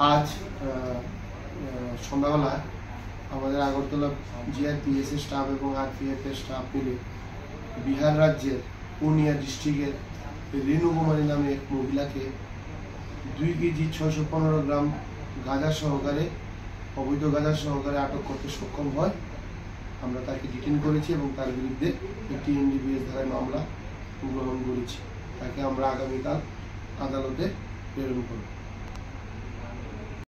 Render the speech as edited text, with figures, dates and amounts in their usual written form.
আজ সন্ধ্যাবেলা আমাদের আগরতলা জিআরপিএস এর স্টাফ এবং আরপিএফ এর স্টাফ মিলে বিহার রাজ্যের পূর্ণিয়া ডিস্ট্রিক্টের রেণু কুমারী নামে এক মহিলাকে 2 কেজি 615 গ্রাম গাঁজা সহকারে অবৈধ গাঁজা সহকারে আটক করতে সক্ষম হয়। আমরা তাকে ডিটেইন করেছি এবং তার বিরুদ্ধে একটি এনডিপিএস ধারায় মামলা গ্রহণ করেছি। তাকে আমরা আগামীকাল আদালতে প্রেরণ করব।